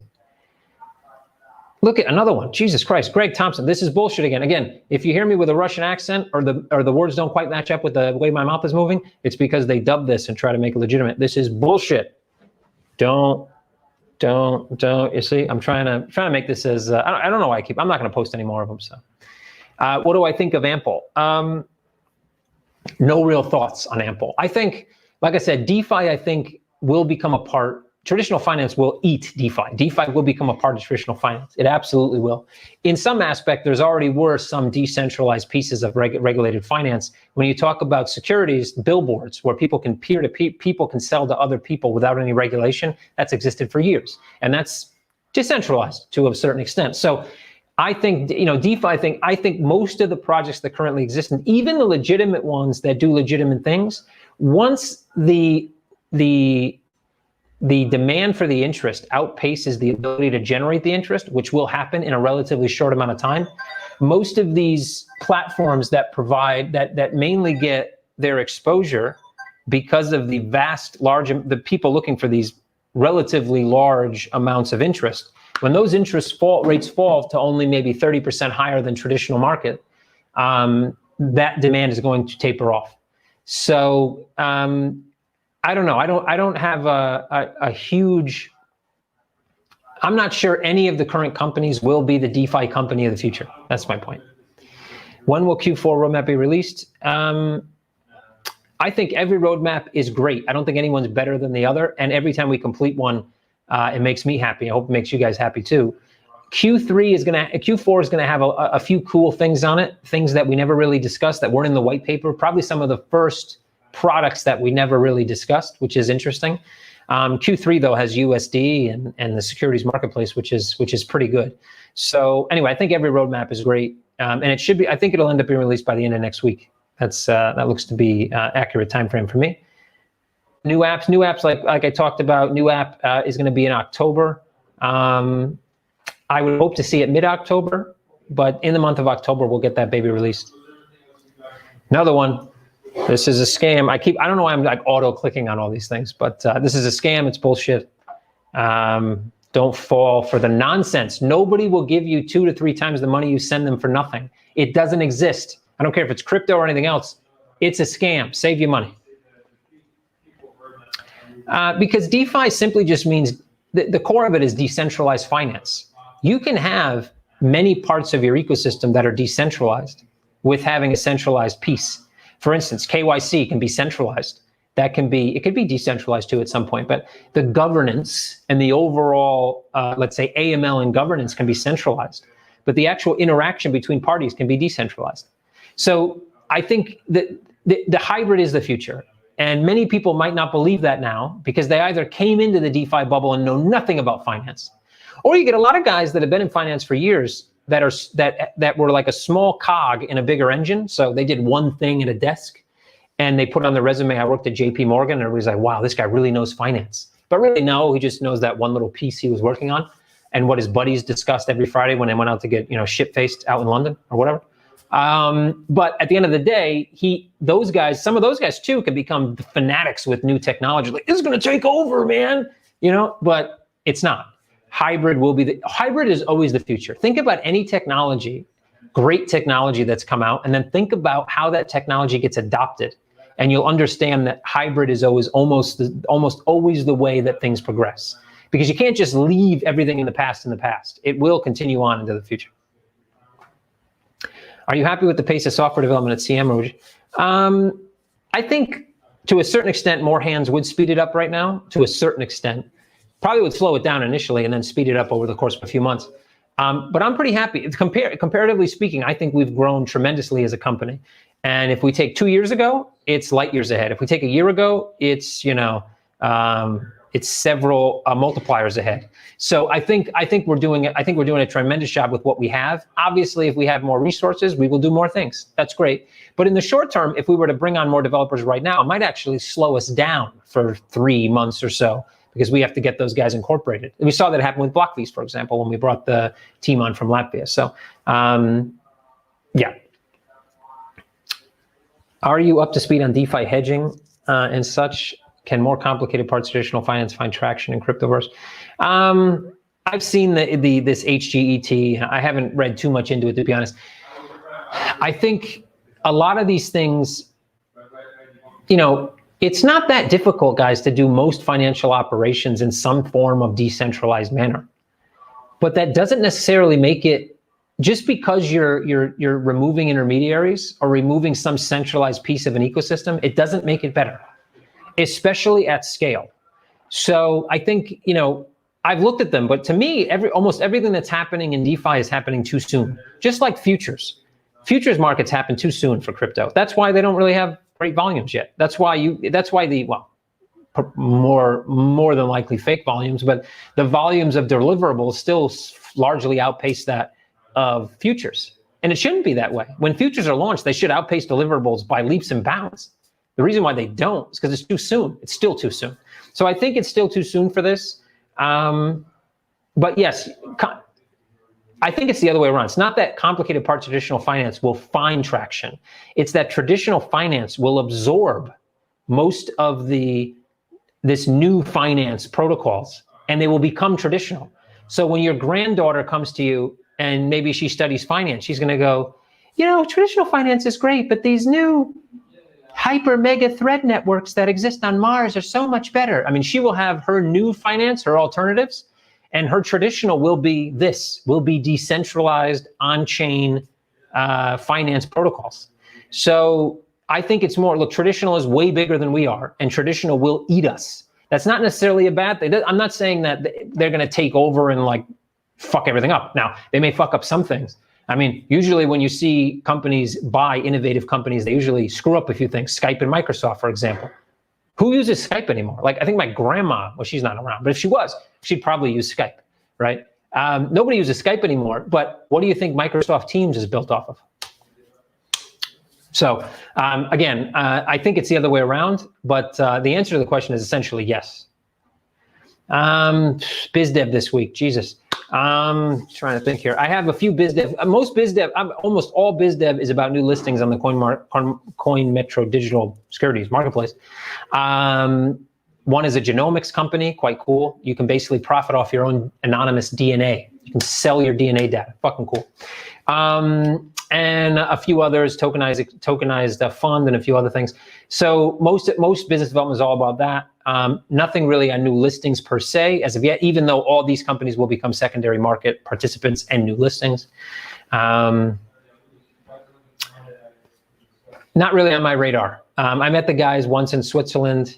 Look at another one. Jesus Christ, Greg Thompson. This is bullshit again. Again, if you hear me with a Russian accent or the words don't quite match up with the way my mouth is moving, it's because they dub this and try to make it legitimate. This is bullshit. Don't. You see, I'm trying to make this as I don't know why I'm not going to post any more of them. So, what do I think of Ample? No real thoughts on Ample. I think, like I said, DeFi, I think, will become a part. Traditional finance will eat DeFi. DeFi will become a part of traditional finance. It absolutely will. In some aspect, there's already were some decentralized pieces of regulated finance. When you talk about securities, billboards, where people can people can sell to other people without any regulation, that's existed for years. And that's decentralized to a certain extent. So I think, you know, DeFi, I think most of the projects that currently exist, and even the legitimate ones that do legitimate things, once the demand for the interest outpaces the ability to generate the interest, which will happen in a relatively short amount of time, most of these platforms that provide, that mainly get their exposure because of the the people looking for these relatively large amounts of interest, when those rates fall to only maybe 30% higher than traditional market, that demand is going to taper off. So, I don't know. I don't have a huge. I'm not sure any of the current companies will be the DeFi company of the future. That's my point. When will Q4 roadmap be released? I think every roadmap is great. I don't think anyone's better than the other. And every time we complete one, it makes me happy. I hope it makes you guys happy too. Q4 is gonna have a few cool things on it, things that we never really discussed that weren't in the white paper. Probably some of the first products that we never really discussed, which is interesting. Q3 though has USD and the securities marketplace, which is pretty good. So anyway, I think every roadmap is great, and it should be. I think it'll end up being released by the end of next week. That looks to be accurate time frame for me. New apps like I talked about. New app is going to be in October. I would hope to see it mid-October, but in the month of October we'll get that baby released. Another one. This is a scam. I don't know why I'm like auto-clicking on all these things, but this is a scam. It's bullshit. Don't fall for the nonsense. Nobody will give you 2 to 3 times the money you send them for nothing. It doesn't exist. I don't care if it's crypto or anything else. It's a scam. Save your money. Because DeFi simply just means, the core of it is decentralized finance. You can have many parts of your ecosystem that are decentralized with having a centralized piece. For instance, KYC can be centralized. It could be decentralized too at some point, but the governance and the overall, let's say AML and governance can be centralized, but the actual interaction between parties can be decentralized. So I think that the hybrid is the future. And many people might not believe that now because they either came into the DeFi bubble and know nothing about finance, or you get a lot of guys that have been in finance for years that were like a small cog in a bigger engine. So they did one thing at a desk and they put on their resume, I worked at JP Morgan, and everybody's like, wow, this guy really knows finance. But really, no, he just knows that one little piece he was working on and what his buddies discussed every Friday when they went out to get, shit-faced out in London or whatever. But at the end of the day, some of those guys too can become fanatics with new technology. Like, this is going to take over, man. But it's not. Hybrid is always the future. Think about any technology, great technology that's come out, and then think about how that technology gets adopted. And you'll understand that hybrid is always almost always the way that things progress. Because you can't just leave everything in the past. It will continue on into the future. Are you happy with the pace of software development at CM? I think to a certain extent, more hands would speed it up right now, to a certain extent. Probably would slow it down initially and then speed it up over the course of a few months. But I'm pretty happy. Comparatively speaking, I think we've grown tremendously as a company. And if we take 2 years ago, it's light years ahead. If we take a year ago, it's several multipliers ahead. So I think we're doing a tremendous job with what we have. Obviously, if we have more resources, we will do more things. That's great. But in the short term, if we were to bring on more developers right now, it might actually slow us down for 3 months or so, because we have to get those guys incorporated. And we saw that happen with BlockFeast, for example, when we brought the team on from Latvia. So, yeah. Are you up to speed on DeFi hedging and such? Can more complicated parts of traditional finance find traction in cryptoverse? I've seen this HGET. I haven't read too much into it, to be honest. I think a lot of these things, it's not that difficult, guys, to do most financial operations in some form of decentralized manner. But that doesn't necessarily make it, just because you're removing intermediaries or removing some centralized piece of an ecosystem, it doesn't make it better, especially at scale. So I think, I've looked at them, but to me, almost everything that's happening in DeFi is happening too soon. Just like futures. Futures markets happen too soon for crypto. That's why they don't really have great volumes yet. That's why more than likely fake volumes, but the volumes of deliverables still largely outpace that of futures. And it shouldn't be that way. When futures are launched, they should outpace deliverables by leaps and bounds. The reason why they don't is because it's too soon. It's still too soon. So I think it's still too soon for this. But yes, I think it's the other way around. It's not that complicated parts of traditional finance will find traction. It's that traditional finance will absorb most of this new finance protocols, and they will become traditional. So when your granddaughter comes to you and maybe she studies finance, she's going to go, traditional finance is great, but these new hyper mega thread networks that exist on Mars are so much better. I mean, she will have her new finance, her alternatives, and her traditional will be decentralized on-chain finance protocols. So I think it's more, look, traditional is way bigger than we are, and traditional will eat us. That's not necessarily a bad thing. I'm not saying that they're going to take over and fuck everything up. Now, they may fuck up some things. I mean, usually when you see companies buy innovative companies, they usually screw up a few things. Skype and Microsoft, for example. Who uses Skype anymore? I think my grandma, well, she's not around, but if she was, she'd probably use Skype, right? Nobody uses Skype anymore, but what do you think Microsoft Teams is built off of? So again, I think it's the other way around, but the answer to the question is essentially yes. BizDev this week, Jesus. Trying to think here. I have a few BizDev. Almost all BizDev is about new listings on the CoinMetro digital securities marketplace. One is a genomics company, quite cool. You can basically profit off your own anonymous DNA. You can sell your DNA data, fucking cool. And a few others, tokenized fund and a few other things. So most business development is all about that. Nothing really on new listings per se as of yet, even though all these companies will become secondary market participants and new listings. Not really on my radar. I met the guys once in Switzerland.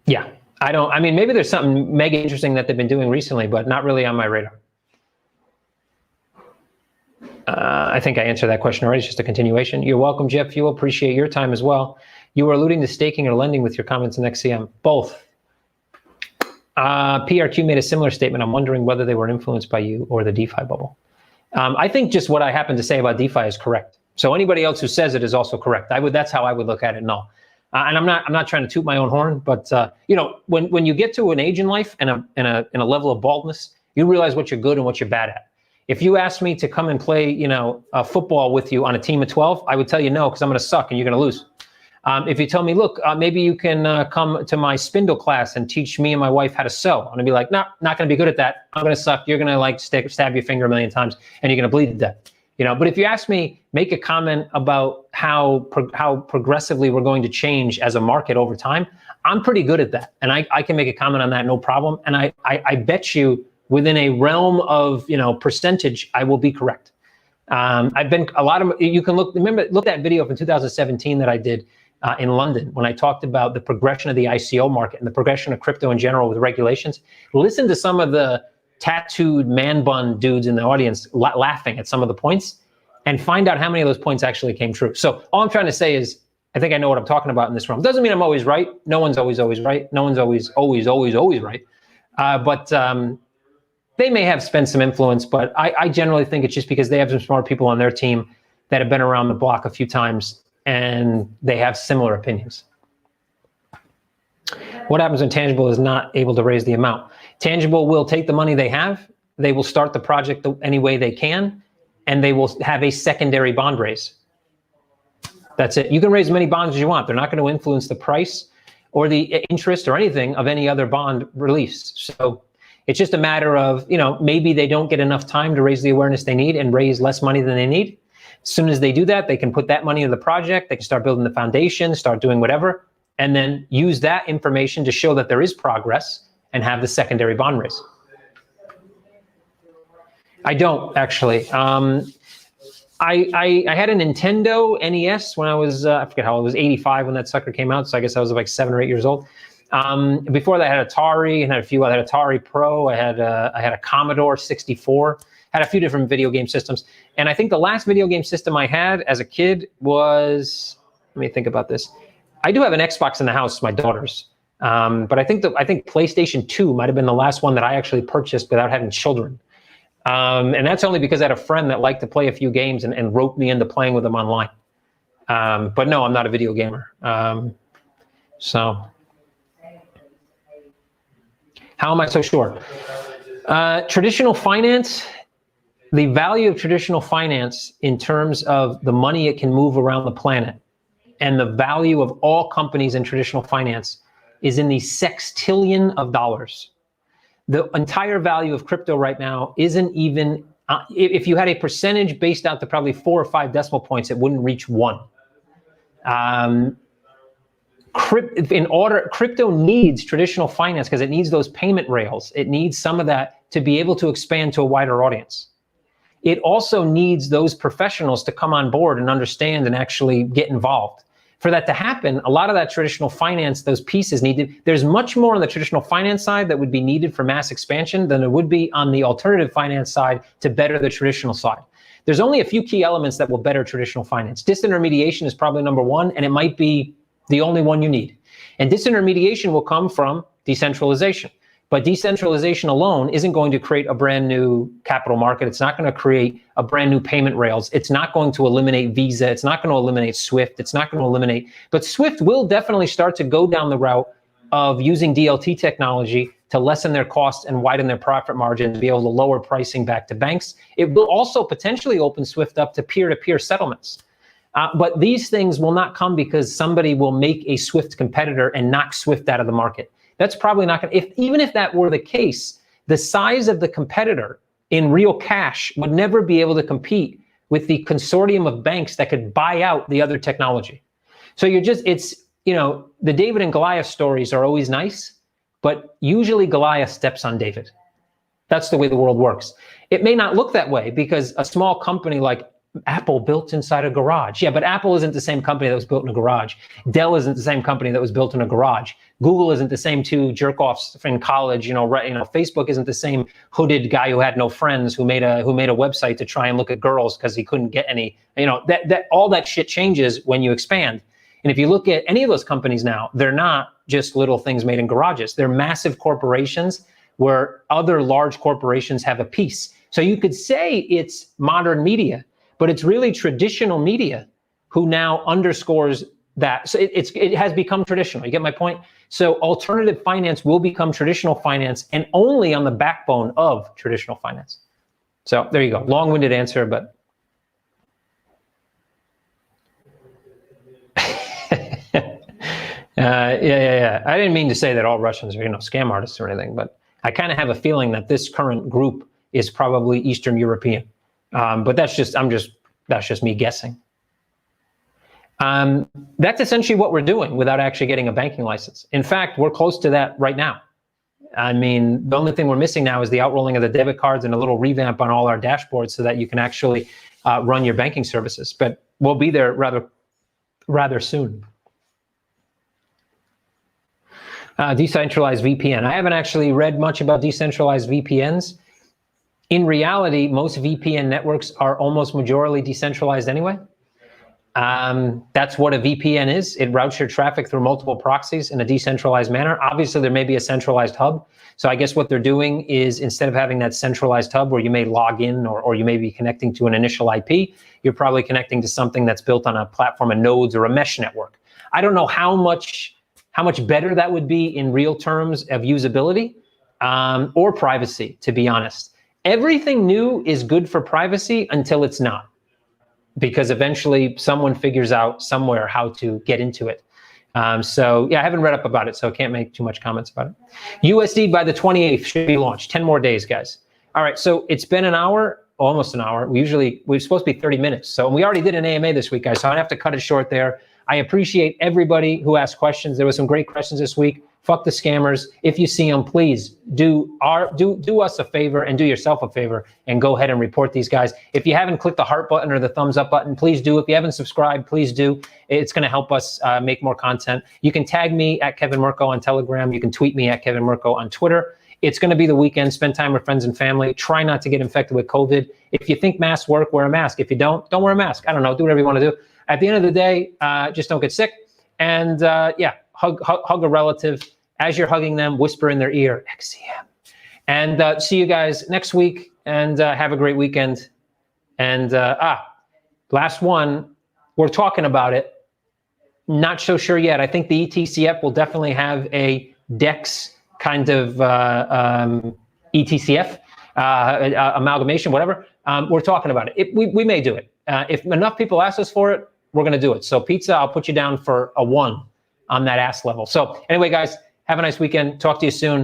Yeah, maybe there's something mega interesting that they've been doing recently, but not really on my radar. I think I answered that question already. It's just a continuation. You're welcome, Jeff Fuel. Appreciate your time as well. You were alluding to staking or lending with your comments in XCM. Both. PRQ made a similar statement. I'm wondering whether they were influenced by you or the DeFi bubble. I think just what I happen to say about DeFi is correct. So anybody else who says it is also correct. That's how I would look at it. No, and I'm not trying to toot my own horn, but when you get to an age in life and a level of baldness, you realize what you're good and what you're bad at. If you asked me to come and play, football with you on a team of 12, I would tell you no, because I'm going to suck and you're going to lose. If you tell me, look, maybe you can come to my spindle class and teach me and my wife how to sew, I'm going to be like, no, not going to be good at that. I'm going to suck. You're going to stab your finger a million times and you're going to bleed to death. But if you ask me, make a comment about how progressively we're going to change as a market over time, I'm pretty good at that. And I can make a comment on that, no problem. And I bet you within a realm of, percentage, I will be correct. You can look that video from 2017 that I did in London when I talked about the progression of the ICO market and the progression of crypto in general with regulations. Listen to some of the tattooed man bun dudes in the audience laughing at some of the points and find out how many of those points actually came true. So all I'm trying to say is, I think I know what I'm talking about in this realm. Doesn't mean I'm always right. No one's always right. No one's always right. But they may have spent some influence, but I generally think it's just because they have some smart people on their team that have been around the block a few times and they have similar opinions. What happens when Tangible is not able to raise the amount? Tangible will take the money they have, they will start the project any way they can, and they will have a secondary bond raise. That's it. You can raise as many bonds as you want. They're not going to influence the price or the interest or anything of any other bond release. So it's just a matter of, maybe they don't get enough time to raise the awareness they need and raise less money than they need. As soon as they do that, they can put that money into the project. They can start building the foundation, start doing whatever, and then use that information to show that there is progress and have the secondary bond raise. I don't actually. I had a Nintendo NES when I was, I forget how old, I was 85 when that sucker came out. So I guess I was like 7 or 8 years old. Before that I had Atari and had a few, I had Atari Pro. I had a Commodore 64, had a few different video game systems. And I think the last video game system I had as a kid was, let me think about this. I do have an Xbox in the house, my daughter's. But I think PlayStation 2 might have been the last one that I actually purchased without having children. And that's only because I had a friend that liked to play a few games and roped me into playing with them online. But no, I'm not a video gamer. So how am I so sure? Traditional finance, the value of traditional finance in terms of the money it can move around the planet and the value of all companies in traditional finance is in the sextillion of dollars. The entire value of crypto right now isn't even, if you had a percentage based out to probably 4 or 5 decimal points, it wouldn't reach 1. Crypto needs traditional finance because it needs those payment rails. It needs some of that to be able to expand to a wider audience. It also needs those professionals to come on board and understand and actually get involved. For that to happen, a lot of that traditional finance, those pieces needed, there's much more on the traditional finance side that would be needed for mass expansion than there would be on the alternative finance side to better the traditional side. There's only a few key elements that will better traditional finance. Disintermediation is probably number one, and it might be the only one you need. And disintermediation will come from decentralization. But decentralization alone isn't going to create a brand new capital market. It's not going to create a brand new payment rails. It's not going to eliminate Visa. It's not going to eliminate SWIFT. It's not going to eliminate, but SWIFT will definitely start to go down the route of using DLT technology to lessen their costs and widen their profit margin to be able to lower pricing back to banks. It will also potentially open SWIFT up to peer-to-peer settlements. But these things will not come because somebody will make a SWIFT competitor and knock SWIFT out of the market. That's probably not going to, even if that were the case, the size of the competitor in real cash would never be able to compete with the consortium of banks that could buy out the other technology. So the David and Goliath stories are always nice, but usually Goliath steps on David. That's the way the world works. It may not look that way because a small company like Apple built inside a garage. Yeah, but Apple isn't the same company that was built in a garage. Dell isn't the same company that was built in a garage. Google isn't the same two jerk-offs in college. Facebook isn't the same hooded guy who had no friends who made a website to try and look at girls because he couldn't get any. That all that shit changes when you expand. And if you look at any of those companies now, they're not just little things made in garages. They're massive corporations where other large corporations have a piece. So you could say it's modern media, but it's really traditional media who now underscores that. So it has become traditional. You get my point? So alternative finance will become traditional finance and only on the backbone of traditional finance. So there you go. Long-winded answer, but yeah. I didn't mean to say that all Russians are, scam artists or anything, but I kind of have a feeling that this current group is probably Eastern European. But that's just me guessing. That's essentially what we're doing without actually getting a banking license. In fact, we're close to that right now. I mean, the only thing we're missing now is the outrolling of the debit cards and a little revamp on all our dashboards so that you can actually run your banking services. But we'll be there rather soon. Decentralized VPN. I haven't actually read much about decentralized VPNs. In reality, most VPN networks are almost majorly decentralized anyway. That's what a VPN is. It routes your traffic through multiple proxies in a decentralized manner. Obviously, there may be a centralized hub. So I guess what they're doing is, instead of having that centralized hub where you may log in or you may be connecting to an initial IP, you're probably connecting to something that's built on a platform of nodes or a mesh network. I don't know how much better that would be in real terms of usability or privacy, to be honest. Everything new is good for privacy until it's not, because eventually someone figures out somewhere how to get into it. So yeah, I haven't read up about it, so I can't make too much comments about it. USD by the 28th should be launched. 10 more days, guys. All right, so it's been an hour, almost an hour. We're supposed to be 30 minutes. So we already did an AMA this week, guys, so I have to cut it short there. I appreciate everybody who asked questions. There were some great questions this week. Fuck the scammers. If you see them, please do us a favor and do yourself a favor and go ahead and report these guys. If you haven't clicked the heart button or the thumbs up button, please do. If you haven't subscribed, please do. It's going to help us make more content. You can tag me at Kevin MURCKO on Telegram. You can tweet me at Kevin MURCKO on Twitter. It's going to be the weekend. Spend time with friends and family. Try not to get infected with COVID. If you think masks work, wear a mask. If you don't wear a mask. I don't know. Do whatever you want to do. At the end of the day, just don't get sick. And yeah, hug a relative. As you're hugging them, whisper in their ear, XCM. And see you guys next week, and have a great weekend. And last one, we're talking about it. Not so sure yet. I think the ETCF will definitely have a DEX kind of ETCF, amalgamation, whatever. We're talking about it. We may do it. If enough people ask us for it, we're going to do it. So pizza, I'll put you down for a 1 on that ass level. So anyway, guys, have a nice weekend. Talk to you soon.